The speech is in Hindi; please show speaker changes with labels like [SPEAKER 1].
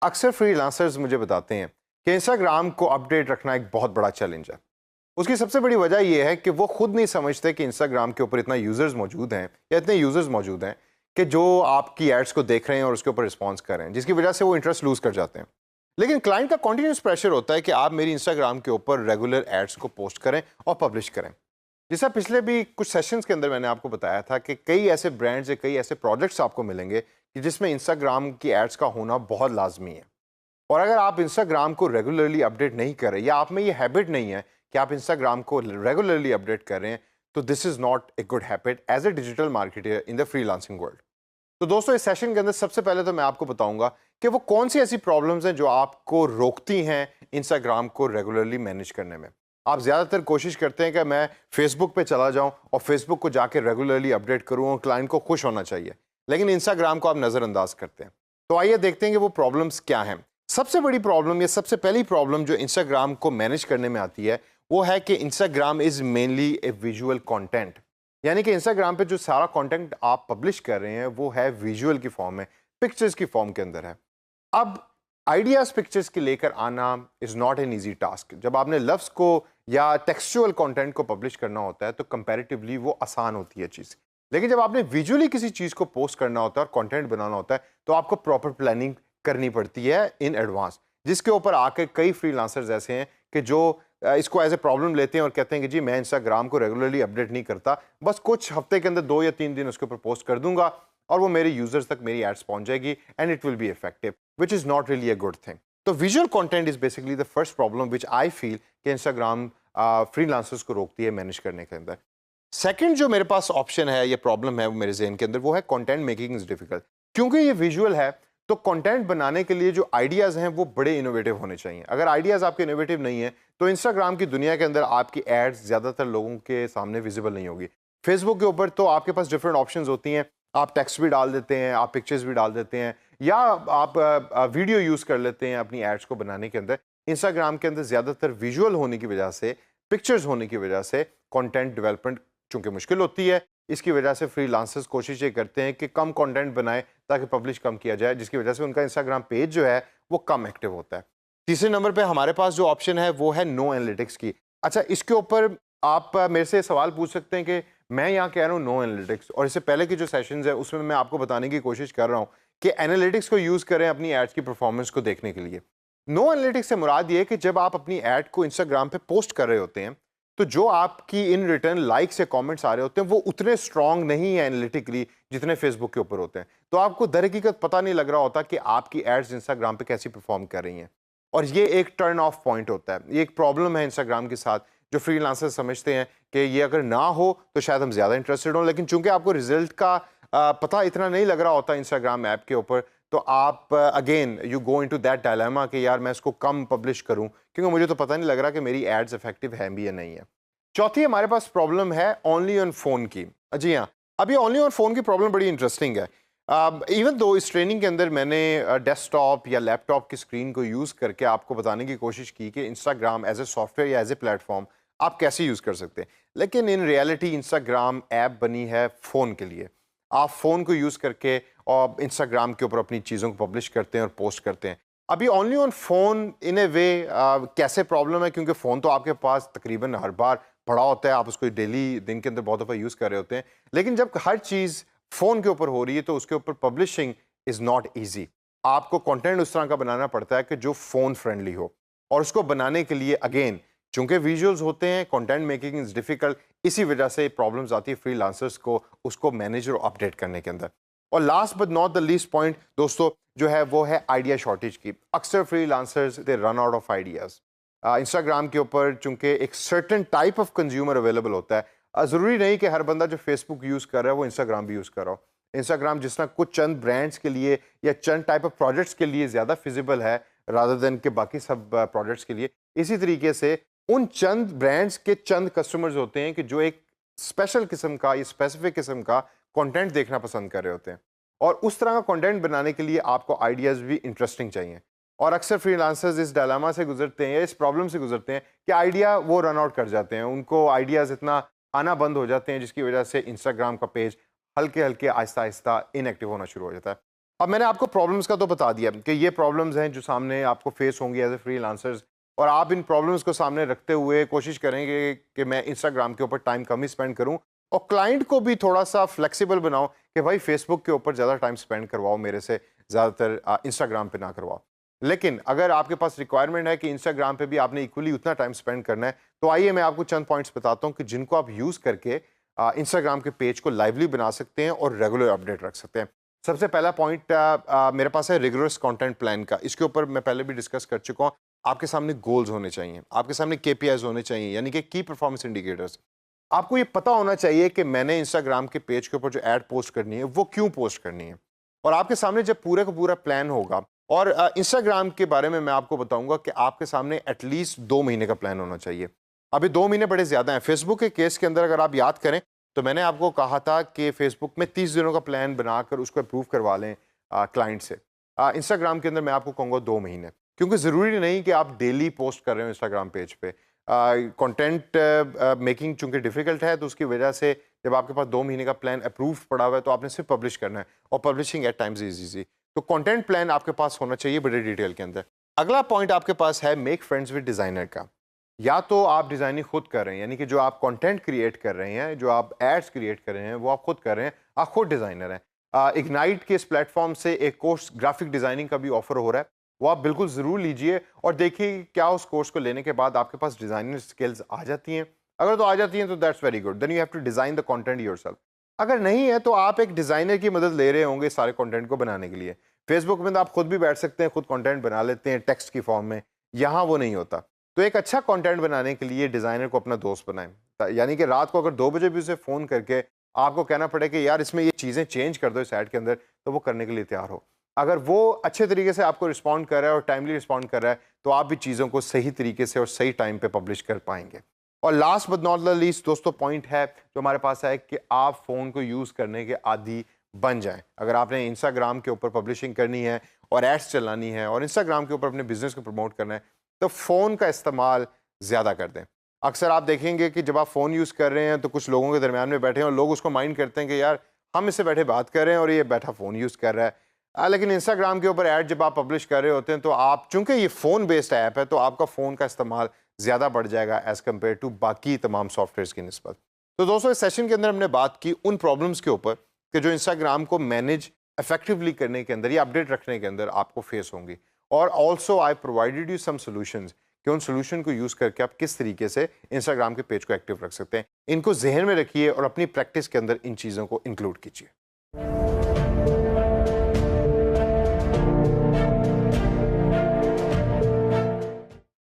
[SPEAKER 1] अक्सर फ्रीलांसर्स मुझे बताते हैं कि इंस्टाग्राम को अपडेट रखना एक बहुत बड़ा चैलेंज है। उसकी सबसे बड़ी वजह यह है कि वो खुद नहीं समझते कि इंस्टाग्राम के ऊपर इतना यूजर्स मौजूद हैं या इतने यूजर्स मौजूद हैं कि जो आपकी एड्स को देख रहे हैं और उसके ऊपर रिस्पॉन्स कर रहे हैं, जिसकी वजह से वो इंटरेस्ट लूज कर जाते हैं। लेकिन क्लाइंट का कॉन्टिन्यूस प्रेशर होता है कि आप मेरी इंस्टाग्राम के ऊपर रेगुलर एड्स को पोस्ट करें और पब्लिश करें। जैसा पिछले भी कुछ सेशंस के अंदर मैंने आपको बताया था कि कई ऐसे ब्रांड्स या कई ऐसे प्रोजेक्ट्स आपको मिलेंगे कि जिसमें इंस्टाग्राम की एड्स का होना बहुत लाजमी है। और अगर आप इंस्टाग्राम को रेगुलरली अपडेट नहीं कर रहे या आप में ये हैबिट नहीं है कि आप इंस्टाग्राम को रेगुलरली अपडेट कर रहे हैं, तो this is not a good habit as a digital marketer in the freelancing world. तो दोस्तों, इस सेशन के अंदर सबसे पहले तो मैं आपको बताऊंगा कि वो कौन सी ऐसी प्रॉब्लम्स हैं जो आपको रोकती हैं इंस्टाग्राम को रेगुलरली मैनेज करने में। आप ज़्यादातर कोशिश करते हैं कि मैं फेसबुक पे चला जाऊं और फेसबुक को जाके रेगुलरली अपडेट करूं और क्लाइंट को खुश होना चाहिए, लेकिन इंस्टाग्राम को आप नज़रअंदाज करते हैं। तो आइए देखते हैं कि वो प्रॉब्लम्स क्या हैं। सबसे बड़ी प्रॉब्लम या सबसे पहली प्रॉब्लम जो इंस्टाग्राम को मैनेज करने में आती है वो है कि Instagram is mainly A visual content. यानी कि इंस्टाग्राम पे जो सारा कंटेंट आप पब्लिश कर रहे हैं वो है विजुअल की फॉर्म में, पिक्चर्स की फॉर्म के अंदर है। अब आइडियाज़ पिक्चर्स के लेकर आना is not an easy task. जब आपने लफ्ज़ को या टेक्सचुअल कंटेंट को पब्लिश करना होता है तो कंपैरेटिवली वो आसान होती है चीज़। लेकिन जब आपने विजुअली किसी चीज़ को पोस्ट करना होता है और कंटेंट बनाना होता है तो आपको प्रॉपर प्लानिंग करनी पड़ती है इन एडवांस, जिसके ऊपर आके कई फ्रीलांसर्स ऐसे हैं कि जो इसको एज ए प्रॉब्लम लेते हैं और कहते हैं कि जी मैं इंस्टाग्राम को रेगुलरली अपडेट नहीं करता, बस कुछ हफ्ते के अंदर 2 या 3 दिन उसके ऊपर पोस्ट कर दूंगा और वो मेरे यूजर्स तक मेरी एड्स पहुंच जाएगी and it will be effective, which is not really a good thing. तो visual content is basically the first problem which I feel कि इंस्टाग्राम फ्रीलांसर्स को रोकती है मैनेज करने के अंदर। सेकंड जो मेरे पास ऑप्शन है या प्रॉब्लम है वो मेरे जहन के अंदर वो है कंटेंट मेकिंग इज डिफिकल्ट। क्योंकि ये विजुअल है तो कंटेंट बनाने के लिए जो आइडियाज़ हैं वो बड़े इनोवेटिव होने चाहिए। अगर आइडियाज़ आपके इनोवेटिव नहीं है तो इंस्टाग्राम की दुनिया के अंदर आपकी एड्स ज़्यादातर लोगों के सामने विजिबल नहीं होगी। फेसबुक के ऊपर तो आपके पास डिफरेंट ऑप्शंस होती हैं, आप टेक्स्ट भी डाल देते हैं, आप पिक्चर्स भी डाल देते हैं या आप वीडियो यूज़ कर लेते हैं अपनी एड्स को बनाने के अंदर। इंस्टाग्राम के अंदर ज़्यादातर विजुअल होने की वजह से, पिक्चर्स होने की वजह से कंटेंट डेवलपमेंट चूँकि मुश्किल होती है, इसकी वजह से फ्रीलांसर्स कोशिश ये करते हैं कि कम कंटेंट बनाएं ताकि पब्लिश कम किया जाए, जिसकी वजह से उनका इंस्टाग्राम पेज जो है वो कम एक्टिव होता है। तीसरे नंबर पे हमारे पास जो ऑप्शन है वो है नो एनालिटिक्स की। अच्छा, इसके ऊपर आप मेरे से सवाल पूछ सकते हैं कि मैं यहाँ कह रहा हूँ नो एनालिटिक्स, और इससे पहले की जो सेशंस है उसमें मैं आपको बताने की कोशिश कर रहा हूँ कि एनालिटिक्स को यूज़ करें अपनी एड्स की परफॉर्मेंस को देखने के लिए। नो एनालिटिक्स से मुराद ये कि जब आप अपनी एड को इंस्टाग्राम पे पोस्ट कर रहे होते हैं तो जो आपकी इन रिटर्न लाइक्स या कमेंट्स आ रहे होते हैं वो उतने स्ट्रांग नहीं है एनालिटिकली जितने फेसबुक के ऊपर होते हैं। तो आपको दरहकीकत पता नहीं लग रहा होता कि आपकी एड्स इंस्टाग्राम पे कैसी परफॉर्म कर रही हैं, और ये एक टर्न ऑफ पॉइंट होता है। ये एक प्रॉब्लम है इंस्टाग्राम के साथ जो फ्रीलांसर्स समझते हैं कि ये अगर ना हो तो शायद हम ज़्यादा इंटरेस्टेड हों, लेकिन चूंकि आपको रिजल्ट का पता इतना नहीं लग रहा होता इंस्टाग्राम ऐप के ऊपर, तो आप again you go into that dilemma कि यार मैं इसको कम पब्लिश करूं क्योंकि मुझे तो पता नहीं लग रहा कि मेरी एड्स इफेक्टिव हैं भी या नहीं है। चौथी हमारे पास प्रॉब्लम है ओनली ऑन फोन की। जी हाँ, अब ये ओनली ऑन फोन की प्रॉब्लम बड़ी इंटरेस्टिंग है। इवन दो इस ट्रेनिंग के अंदर मैंने डेस्कटॉप या लैपटॉप की स्क्रीन को यूज़ करके आपको बताने की कोशिश की कि इंस्टाग्राम एज ए सॉफ्टवेयर या एज ए प्लेटफॉर्म आप कैसे यूज़ कर सकते हैं, लेकिन इन रियलिटी इंस्टाग्राम ऐप बनी है फ़ोन के लिए। आप फ़ोन को यूज़ करके और इंस्टाग्राम के ऊपर अपनी चीज़ों को पब्लिश करते हैं और पोस्ट करते हैं। अभी ओनली ऑन फ़ोन इन ए वे कैसे प्रॉब्लम है, क्योंकि फ़ोन तो आपके पास तकरीबन हर बार पड़ा होता है, आप उसको डेली दिन के अंदर बहुत दफ़ा यूज़ कर रहे होते हैं। लेकिन जब हर चीज़ फ़ोन के ऊपर हो रही है तो उसके ऊपर पब्लिशिंग इज़ नॉट ईजी। आपको कंटेंट उस तरह का बनाना पड़ता है कि जो फ़ोन फ्रेंडली हो, और उसको बनाने के लिए अगेन चूंकि विजुअल्स होते हैं, कंटेंट मेकिंग इज़ डिफ़िकल्ट, इसी वजह से प्रॉब्लम्स आती है फ्रीलांसर्स को उसको मैनेज और अपडेट करने के अंदर। और last but not the least point दोस्तों जो है वो है आइडिया शॉर्टेज की। अक्सर freelancers they run out of ideas. Instagram के ऊपर चूंकि एक certain type of consumer available होता है, ज़रूरी नहीं कि हर बंदा जो फेसबुक यूज़ कर रहा है वो इंस्टाग्राम भी यूज़ कर रहा हो। इंस्टाग्राम जिस तरह कुछ चंद ब्रांड्स के लिए या चंद टाइप ऑफ प्रोजेक्ट्स के लिए ज़्यादा फिजिबल है रादर देन के बाकी सब प्रोजेक्ट्स के लिए, इसी तरीके से उन चंद ब्रांड्स के चंद कस्टमर्स होते हैं कि जो एक स्पेशल किस्म का या स्पेसिफिक किस्म का कंटेंट देखना पसंद कर रहे होते हैं, और उस तरह का कंटेंट बनाने के लिए आपको आइडियाज़ भी इंटरेस्टिंग चाहिए। और अक्सर फ्रीलांसर्स इस डायलेमा से गुजरते हैं या इस प्रॉब्लम से गुजरते हैं कि आइडिया वो रन आउट कर जाते हैं, उनको आइडियाज़ इतना आना बंद हो जाते हैं जिसकी वजह से इंस्टाग्राम का पेज हल्के हल्के आहिस्ता आहिस्ता इनएक्टिव होना शुरू हो जाता है। अब मैंने आपको प्रॉब्लम्स का तो बता दिया कि ये प्रॉब्लम्स हैं जो सामने आपको फेस होंगी एज ए फ्रीलांसर्स, और आप इन प्रॉब्लम्स को सामने रखते हुए कोशिश करेंगे कि मैं इंस्टाग्राम के ऊपर टाइम कम ही स्पेंड करूं, और क्लाइंट को भी थोड़ा सा फ्लेक्सिबल बनाओ कि भाई फेसबुक के ऊपर ज़्यादा टाइम स्पेंड करवाओ मेरे से, ज़्यादातर इंस्टाग्राम पे ना करवाओ। लेकिन अगर आपके पास रिक्वायरमेंट है कि इंस्टाग्राम पे भी आपने इक्वली उतना टाइम स्पेंड करना है, तो आइए मैं आपको चंद पॉइंट्स बताता हूँ कि जिनको आप यूज़ करके इंस्टाग्राम के पेज को लाइवली बना सकते हैं और रेगुलर अपडेट रख सकते हैं। सबसे पहला पॉइंट मेरे पास है रिगोरस कंटेंट प्लान का। इसके ऊपर मैं पहले भी डिस्कस कर चुका हूँ। आपके सामने गोल्स होने चाहिए, आपके सामने केपीआईज होने चाहिए, यानी कि की परफॉर्मेंस इंडिकेटर्स। आपको ये पता होना चाहिए कि मैंने इंस्टाग्राम के पेज के ऊपर जो ऐड पोस्ट करनी है वो क्यों पोस्ट करनी है, और आपके सामने जब पूरे का पूरा प्लान होगा। और इंस्टाग्राम के बारे में मैं आपको बताऊंगा कि आपके सामने एटलीस्ट 2 महीने का प्लान होना चाहिए। अभी 2 महीने बड़े ज़्यादा हैं। फेसबुक के केस के अंदर अगर आप याद करें तो मैंने आपको कहा था कि फेसबुक में 30 दिनों का प्लान बनाकर उसको अप्रूव करवा लें क्लाइंट से। इंस्टाग्राम के अंदर मैं आपको कहूँगा 2 महीने, क्योंकि ज़रूरी नहीं कि आप डेली पोस्ट कर रहे हो इंस्टाग्राम पेज पे। कंटेंट मेकिंग चूंकि डिफ़िकल्ट है, तो उसकी वजह से जब आपके पास 2 महीने का प्लान अप्रूव पड़ा हुआ है तो आपने सिर्फ पब्लिश करना है, और publishing at times is easy. तो कंटेंट प्लान आपके पास होना चाहिए बड़े डिटेल के अंदर। अगला पॉइंट आपके पास है मेक फ्रेंड्स विद डिज़ाइनर का। या तो आप डिज़ाइनिंग खुद कर रहे हैं, यानी कि जो आप कंटेंट क्रिएट कर रहे हैं, जो आप एड्स क्रिएट कर रहे हैं वो आप खुद कर रहे हैं, आप खुद डिज़ाइनर हैं। इग्नाइट के इस प्लेटफॉर्म से एक कोर्स ग्राफिक डिज़ाइनिंग का भी ऑफर हो रहा है, वो आप बिल्कुल ज़रूर लीजिए और देखिए क्या उस कोर्स को लेने के बाद आपके पास डिज़ाइनिंग स्किल्स आ जाती हैं। अगर तो आ जाती हैं तो that's very good, then you have to design the content yourself. अगर नहीं है तो आप एक डिज़ाइनर की मदद ले रहे होंगे सारे कंटेंट को बनाने के लिए। फेसबुक में तो आप खुद भी बैठ सकते हैं, खुद कंटेंट बना लेते हैं टेक्स्ट की फॉर्म में, यहाँ वो नहीं होता। तो एक अच्छा कंटेंट बनाने के लिए डिज़ाइनर को अपना दोस्त बनाएं, यानी कि रात को अगर 2 बजे भी उसे फ़ोन करके आपको कहना पड़े कि यार इसमें ये चीज़ें चेंज कर दो इस ऐड के अंदर, तो वो करने के लिए तैयार हो। अगर वो अच्छे तरीके से आपको रिस्पॉन्ड कर रहा है और टाइमली रिस्पॉन्ड कर रहा है, तो आप भी चीज़ों को सही तरीके से और सही टाइम पे पब्लिश कर पाएंगे। और last but not the least दोस्तों पॉइंट है जो हमारे पास है कि आप फ़ोन को यूज़ करने के आदी बन जाएं। अगर आपने इंस्टाग्राम के ऊपर पब्लिशिंग करनी है और एड्स चलानी है और इंस्टाग्राम के ऊपर अपने बिजनेस को प्रमोट करना है, तो फ़ोन का इस्तेमाल ज़्यादा कर दें। अक्सर आप देखेंगे कि जब आप फ़ोन यूज़ कर रहे हैं तो कुछ लोगों के दरमियान में बैठे हैं और लोग उसको माइंड करते हैं कि यार हम इससे बैठे बात कर रहे हैं और ये बैठा फ़ोन यूज़ कर रहा है। लेकिन इंस्टाग्राम के ऊपर ऐड जब आप पब्लिश कर रहे होते हैं तो आप, चूंकि ये फ़ोन बेस्ड ऐप है, तो आपका फ़ोन का इस्तेमाल ज़्यादा बढ़ जाएगा एज़ कम्पेयर टू बाकी तमाम सॉफ्टवेयर्स की निस्बत। तो दोस्तों इस सेशन के अंदर हमने बात की उन प्रॉब्लम्स के ऊपर कि जो इंस्टाग्राम को मैनेज इफेक्टिवली करने के अंदर या अपडेट रखने के अंदर आपको फेस होंगी, और also I provided you some solutions कि उन सोल्यूशन को यूज़ करके आप किस तरीके से इंस्टाग्राम के पेज को एक्टिव रख सकते हैं। इनको जहन में रखिए और अपनी प्रैक्टिस के अंदर इन चीज़ों को इंक्लूड कीजिए।